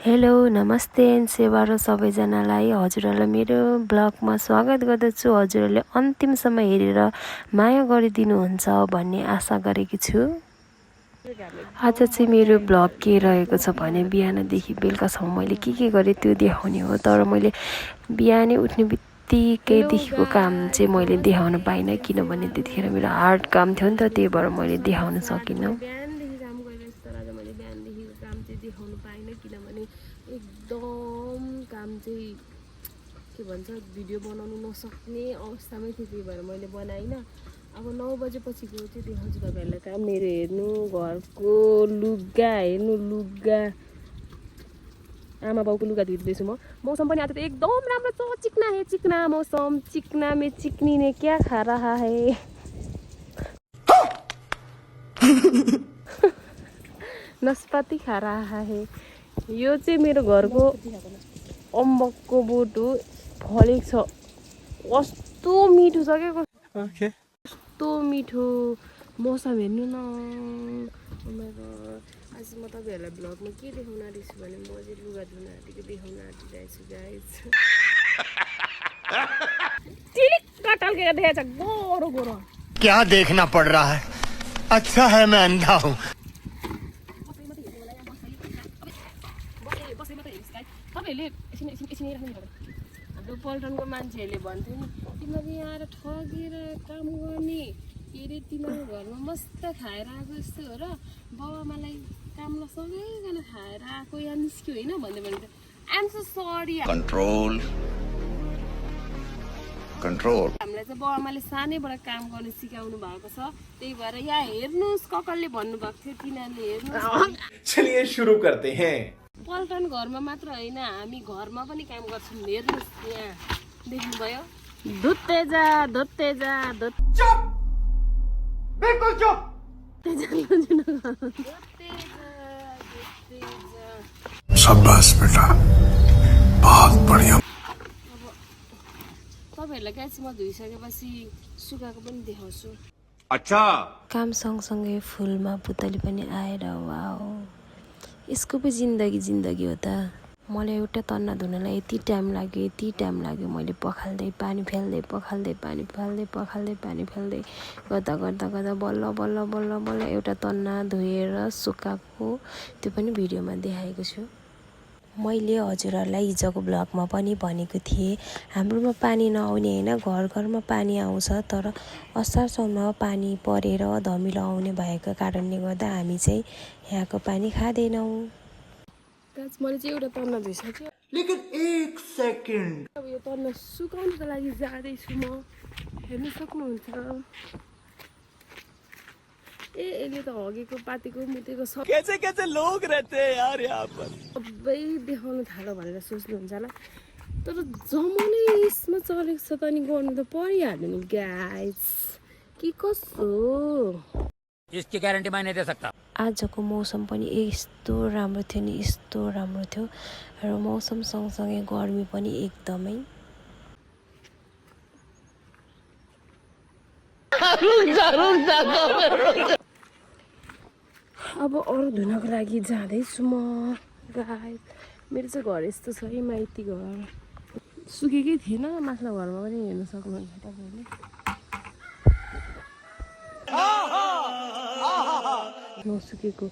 Hello नमस्ते सेवा र सबैजनालाई हजुरहरूलाई मेरो ब्लगमा स्वागत गर्दछु। हजुरहरूले अन्तिमसम्म हेरेर माया गरिदिनुहुन्छ भन्ने आशा गरेकी छु। आज चाहिँ मेरो ब्लग के रहेको छ भने बिहानदेखि बेलुकासम्म मैले के गरेँ त्यो देखाउने हो। तर मैले बिहानै उठ्ने बित्तिकैदेखिको काम चाहिँ मैले देखाउन पाइनँ, किनभने त्यतिखेर मेरो हार्ड काम थियो नि त, त्यही भएर मैले देखाउन सकिनँ। बिहानदेखि काम गरिरहेछु तर आज मैले बिहानदेखिको काम चाहिँ देखाउनु पाइनँ, किनभने एकदम काम चाहिँ के भन्छ भिडियो बनाउनु नसक्ने अवस्थामै थियो, त्यही भएर मैले बनाइनँ। अब 9 बजेपछिको चाहिँ देखाउँछु तपाईँहरूलाई काम। मेरो हेर्नु घरको लुगा हेर्नु, लुगा आमा बाउको लुगा धुइदिँदैछु म। मौसम पनि आज त एकदम राम्रो छ, चिकना है चिकना मौसम, चिकना में चिकनी ने क्या खा रहा है नास्पाती खा रहा है। यो चाहिँ मेरो घरको अम्बकको बोट हो, फलेको छ, कस्तो मिठो छ क्या, कस्तो मिठो। मौसम हेर्नु न। आज म तपाईँहरूलाई ब्लगमा के देखाउन आँटेछु भने म चाहिँ लुगा धुन आँटेको देखाउन आँटिरहेछु गाइस। टल्केर देखाएको छ गोरो गोरो। क्या देखना पड़ रहा है? अच्छा है मैं अंधा हूँ। तपाईँहरूले हाम्रो पल्टनको मान्छेहरूले भन्थ्यो नि, तिमीले यहाँ आएर ठगेर काम गर्ने के अरे, तिमीहरू घरमा मस्त खाएर आएको जस्तो हो र बाबाआमालाई काम सबैजना खाएर आएको यहाँ निस्क्यो होइन भन्दै भन्थ्यो। I'm so sorry. Control control. हामीलाई चाहिँ बाबाआमाले सानैबाट काम गर्न सिकाउनु भएको छ, त्यही भएर यहाँ हेर्नुहोस् ककलले भन्नुभएको थियो, तिनीहरूले हेर्नुहोस्। चलिए शुरू करते हैं। पल्टन घरमा मात्र होइन, हामी घरमा पनि काम गर्छौँ। हेर्नुहोस् यहाँ देख्नुभयो, धुत्तेजा धुत्तेजा चुप, बिल्कुल चुप। शाबाश बेटा, बहुत बढ़िया। तपाईँहरूलाई गाइस म धुइसकेपछि सुकाएको पनि देखाउँछु। अच्छा, काम सँगसँगै फुलमा पुतली पनि आएर वाउ, यसको पो जिन्दगी हो त। मलाई एउटा तन्ना धुनलाई यति टाइम लाग्यो, मैले पखाल्दै पानी फाल्दै गर्दा बल्ल एउटा तन्ना धोएर सुकाएको, त्यो पनि भिडियोमा देखाएको छु। मैले हजुरहरूलाई हिजोको ब्लगमा पनि भनेको थिएँ, हाम्रोमा पानी नआउने होइन, घरमा पानी आउँछ, तर असार साउनमा पानी परेर धमिलो आउने भएको कारणले गर्दा हामी चाहिँ यहाँको पानी खाँदैनौँ। मैले चाहिँ एउटा तन्ना धोइसकेँ, लेकिन एक सेकंड, अब यो तन्ना सुकाउनुको लागि जाँदैछु म, हेर्नु सक्नुहुन्छ। यसले त हगेको पातेको मुतेको सब कैसे लोग रहते हैं यार यहाँ पर। सबै देखाउनु थाल्यो भनेर सोच्नुहुन्छ होला, तर जमानै यसमा चलेको छ त, अनि गर्नु त परिहाल्यो नि गाइस। कि कसो इसकी ग्यारेंटी मैं नहीं दे सकता। आजको मौसम पनि यस्तो राम्रो थियो नि, यस्तो राम्रो थियो, र मौसम सँगसँगै गर्मी पनि एकदमै। अब अरू धुनको लागि जाँदैछु म गाइस। मेरो चाहिँ घर यस्तो छ है, माइती घर सुकेकै थिएन, माथिल्लो घरमा पनि हेर्न सक्नुहुन्छ तपाईँहरूले। नसुकेको,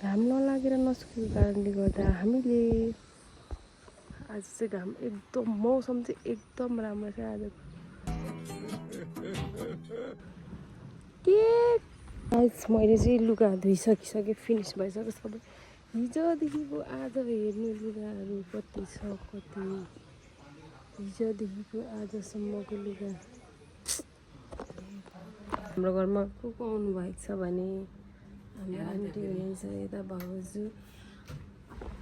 घाम नलागेर नसुकेको कारणले गर्दा हामीले आज चाहिँ घाम एकदम, मौसम चाहिँ एकदम राम्रो छ आज। के गाइस मैले चाहिँ लुगा धुइसकिसकेँ, फिनिस भइसक्यो सबै। हिजोदेखिको आज हेर्नु लुगाहरू कति छ, कति हिजोदेखिको आजसम्मको लुगा। हाम्रो घरमा को आउनु भएको छ भने हाम्रो आन्टी हुनुहुन्छ, यता भाउजू।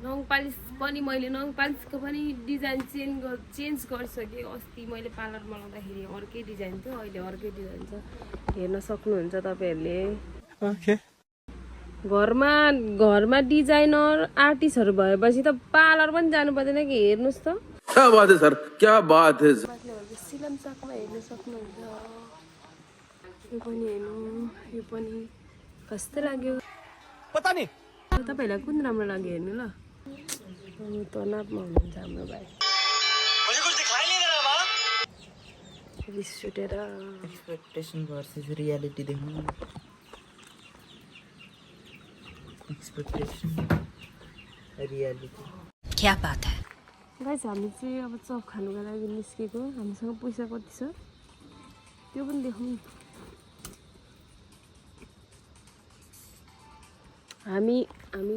नङ पालिस पनि मैले नङ पालिसको पनि डिजाइन चेन्ज गरिसकेँ। अस्ति मैले पार्लरमा लाउँदाखेरि अर्कै डिजाइन थियो, अहिले अर्कै डिजाइन छ, हेर्न सक्नुहुन्छ तपाईँहरूले। घरमा डिजाइनर आर्टिस्टहरू भएपछि त पार्लर पनि जानु पर्दैन कि, हेर्नुहोस् त। क्या बात है सर, क्या बात है। सिलम चकमा हेर्न सक्नुहुन्छ। यो पनि हेर्नु, यो पनि कस्तो लाग्यो पता नहीं तपाईँहरूलाई कुन राम्रो लाग्यो हेर्नु ल। अनि तनावमा हुनुहुन्छ हाम्रो भाइ रिस उठेर एक्सपेक्टेसन भर्सेस रियालिटी देख्नु एक्सपेक्टेसन रियालिटी क्या बात है गाइस हामी चाहिँ अब चप खानुको लागि निस्केको हामीसँग पैसा कति छ त्यो पनि देखाउँ हामी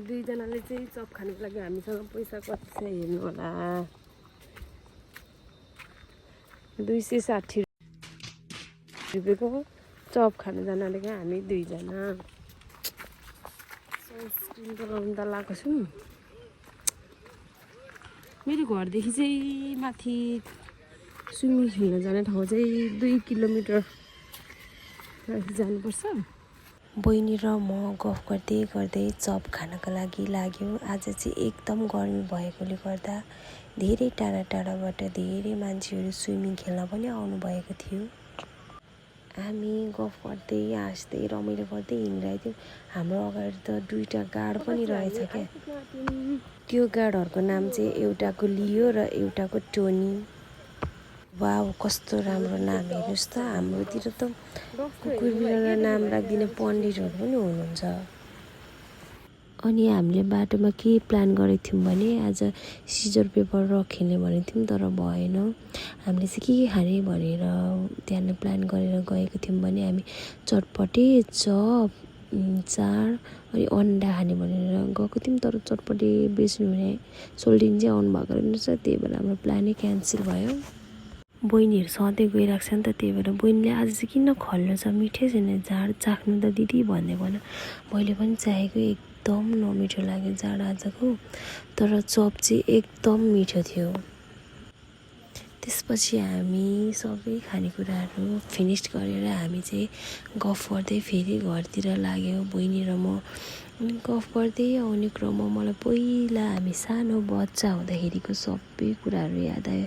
दुईजनाले चाहिँ चप खानुको लागि हामीसँग पैसा कति छ हेर्नु होला 260 रुपियाँको चप खानु जानाले क्या हामी दुईजना सनस्क्रिन त लाउनु त लगाएको छौँ मेरो घरदेखि चाहिँ माथि स्विमिङ खेल्न जाने ठाउँ चाहिँ 2 किलोमिटर जानुपर्छ बहिनी र म गफ गर्दै गर्दै चप खानको लागि लाग्यो आज चाहिँ एकदम गर्मी भएकोले गर्दा धेरै टाढा टाढाबाट धेरै मान्छेहरू स्विमिङ खेल्न पनि आउनुभएको थियो हामी गफ गर्दै हाँस्दै रमाइलो गर्दै हिँडिरहेको थियौँ हाम्रो अगाडि त 2टा गाड पनि रहेछ क्या त्यो गाडहरूको नाम चाहिँ एउटाको लियो र एउटाको टोनी वाउ कस्तो राम्रो नाम हेर्नुहोस् त हाम्रोतिर त कुकुर बिरालो नाम राख्दिने पण्डितहरू पनि हुनुहुन्छ अनि हामीले बाटोमा के प्लान गरेको थियौँ भने आज सिजर पेपर रक खेल्ने भनेको थियौँ तर भएन हामीले चाहिँ के खाने भनेर त्यहाँ प्लान गरेर गएको थियौँ भने हामी चटपटे चप चाड अनि अन्डा खाने भनेर गएको थियौँ तर चटपटे बेच्नु हुने सोल्डिङ चाहिँ आउनु भएको रहेछ त्यही भएर हाम्रो प्लानै क्यान्सल भयो बहिनीहरू सधैँ गइरहेको छ नि त त्यही भएर बहिनीले आज चाहिँ किन खल्लो छ मिठै छैन झाड चाख्नु त दिदी भन्दै भन मैले पनि चाहेको एकदम नमिठो लाग्यो झाड आजको तर चप चाहिँ एकदम मिठो थियो त्यसपछि हामी सबै खानेकुराहरू फिनिस गरेर हामी चाहिँ गफ गर्दै फेरि घरतिर लाग्यो बहिनी र म अनि गफ गर्दै आउने क्रममा मलाई पहिला हामी सानो बच्चा हुँदाखेरिको सबै कुराहरू याद आयो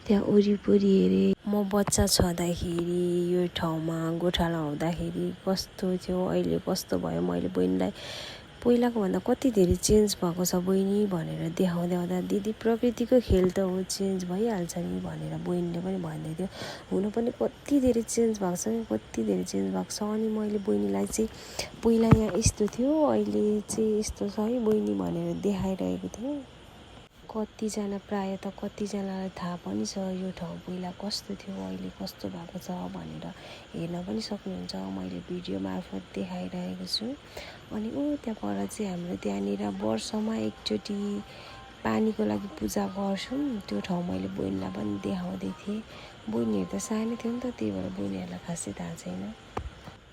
त्यहाँ वरिपरि हेरेँ म बच्चा छँदाखेरि यो ठाउँमा गोठाला हुँदाखेरि कस्तो थियो अहिले कस्तो भयो मैले बहिनीलाई पहिलाको भन्दा कति धेरै चेन्ज भएको छ बहिनी भनेर देखाउँदा दिदी प्रकृतिको खेल त हो चेन्ज भइहाल्छ नि भनेर बहिनीले पनि भन्दै थियो हुन पनि कति धेरै चेन्ज भएको छ कति धेरै चेन्ज भएको छ अनि मैले बहिनीलाई चाहिँ पहिला यहाँ यस्तो थियो अहिले चाहिँ यस्तो छ है बहिनी भनेर देखाइरहेको थिएँ कतिजना प्रायः त कतिजनालाई थाहा पनि छ यो ठाउँ पहिला कस्तो थियो अहिले कस्तो भएको छ भनेर हेर्न पनि सक्नुहुन्छ मैले भिडियो मार्फत देखाइरहेको छु अनि त्यहाँ पर चाहिँ हाम्रो त्यहाँनिर वर्षमा एकचोटि पानीको लागि पूजा गर्छौँ त्यो ठाउँ मैले बहिनीलाई पनि देखाउँदै थिएँ बहिनीहरू त सानो थियो नि त त्यही भएर बहिनीहरूलाई खासै थाहा छैन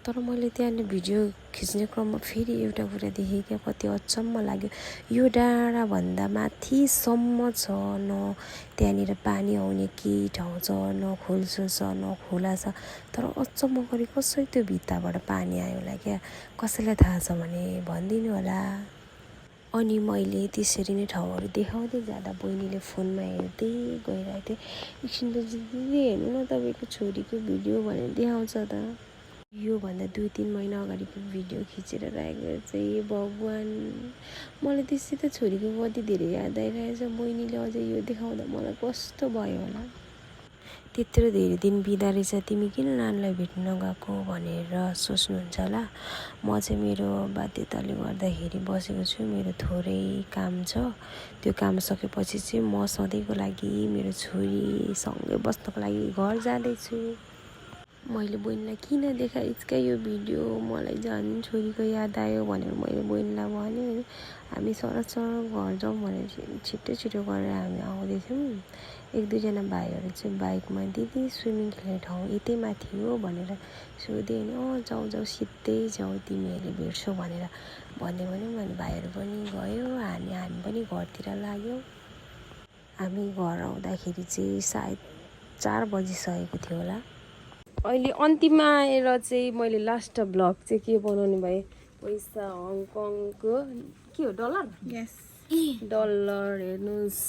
तर मैले त्यहाँनिर भिडियो खिच्ने क्रममा फेरि एउटा कुरा देखेँ क्या कति अचम्म लाग्यो यो डाँडाभन्दा माथिसम्म छ न त्यहाँनिर पानी आउने केही ठाउँ छ न खोल्सो छ न खोला छ तर अचम्म गरी कसरी त्यो भित्ताबाट पानी आयो होला क्या कसैलाई थाहा छ भने भनिदिनु होला अनि मैले त्यसरी नै ठाउँहरू देखाउँदै जाँदा बहिनीले फोनमा हेर्दै गइरहेको थिएँ एकछिन त दिदी हेर्नु न तपाईँको छोरीको भिडियो भनेर देखाउँछ त योभन्दा 2-3 महिना अगाडिको भिडियो खिचेर राखेको चाहिँ भगवान् मलाई त्यसै त छोरीको कति धेरै याद आइरहेछ बहिनीले अझै यो देखाउँदा मलाई कस्तो भयो होला त्यत्रो धेरै दिन बिदा रहेछ तिमी किन नानीलाई भेट्न नगएको भनेर सोच्नुहुन्छ होला म चाहिँ मेरो बाध्यताले गर्दाखेरि बसेको छु मेरो थोरै काम छ त्यो काम सकेपछि चाहिँ म सधैँको लागि मेरो छोरीसँगै बस्नको लागि घर जाँदैछु मैले बहिनीलाई किन देखाइस् यो भिडियो मलाई झन् छोरीको याद आयो भनेर मैले बहिनीलाई भने हामी सरसर घर जाउँ भनेर छिटो गरेर हामी आउँदैथ्यौँ 1-2जना भाइहरू चाहिँ बाइकमा दिदी स्विमिङ खेल्ने ठाउँ यतै माथि हो भनेर सोधेँ अनि जाउँ सिधै जाउँ तिमीहरूले भेट्छौ भनेर भन्दै भन्यो अनि भाइहरू पनि गयो हामी पनि घरतिर लाग्यौँ हामी घर आउँदाखेरि चाहिँ सायद 4 बजिसकेको थियो होला अहिले अन्तिममा आएर चाहिँ मैले लास्ट ब्लग चाहिँ के बनाउने भए पैसा हङकङको के हो डलर यस डलर हेर्नुहोस्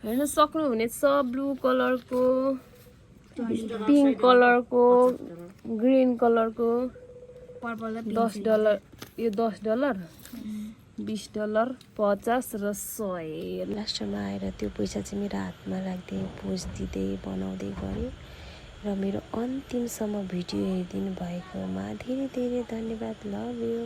हेर्न सक्नुहुनेछ ब्लू कलरको पिङ्क कलरको ग्रिन कलरको पर्पल र $10 यो $10 $20 50 र 100 लास्टमा आएर त्यो पैसा चाहिँ मेरो हातमा राख्दै पोज दिँदै बनाउँदै गरेँ र मेरो अन्तिमसम्म भिडियो हेरिदिनु भएकोमा धेरै धेरै धन्यवाद लभ यू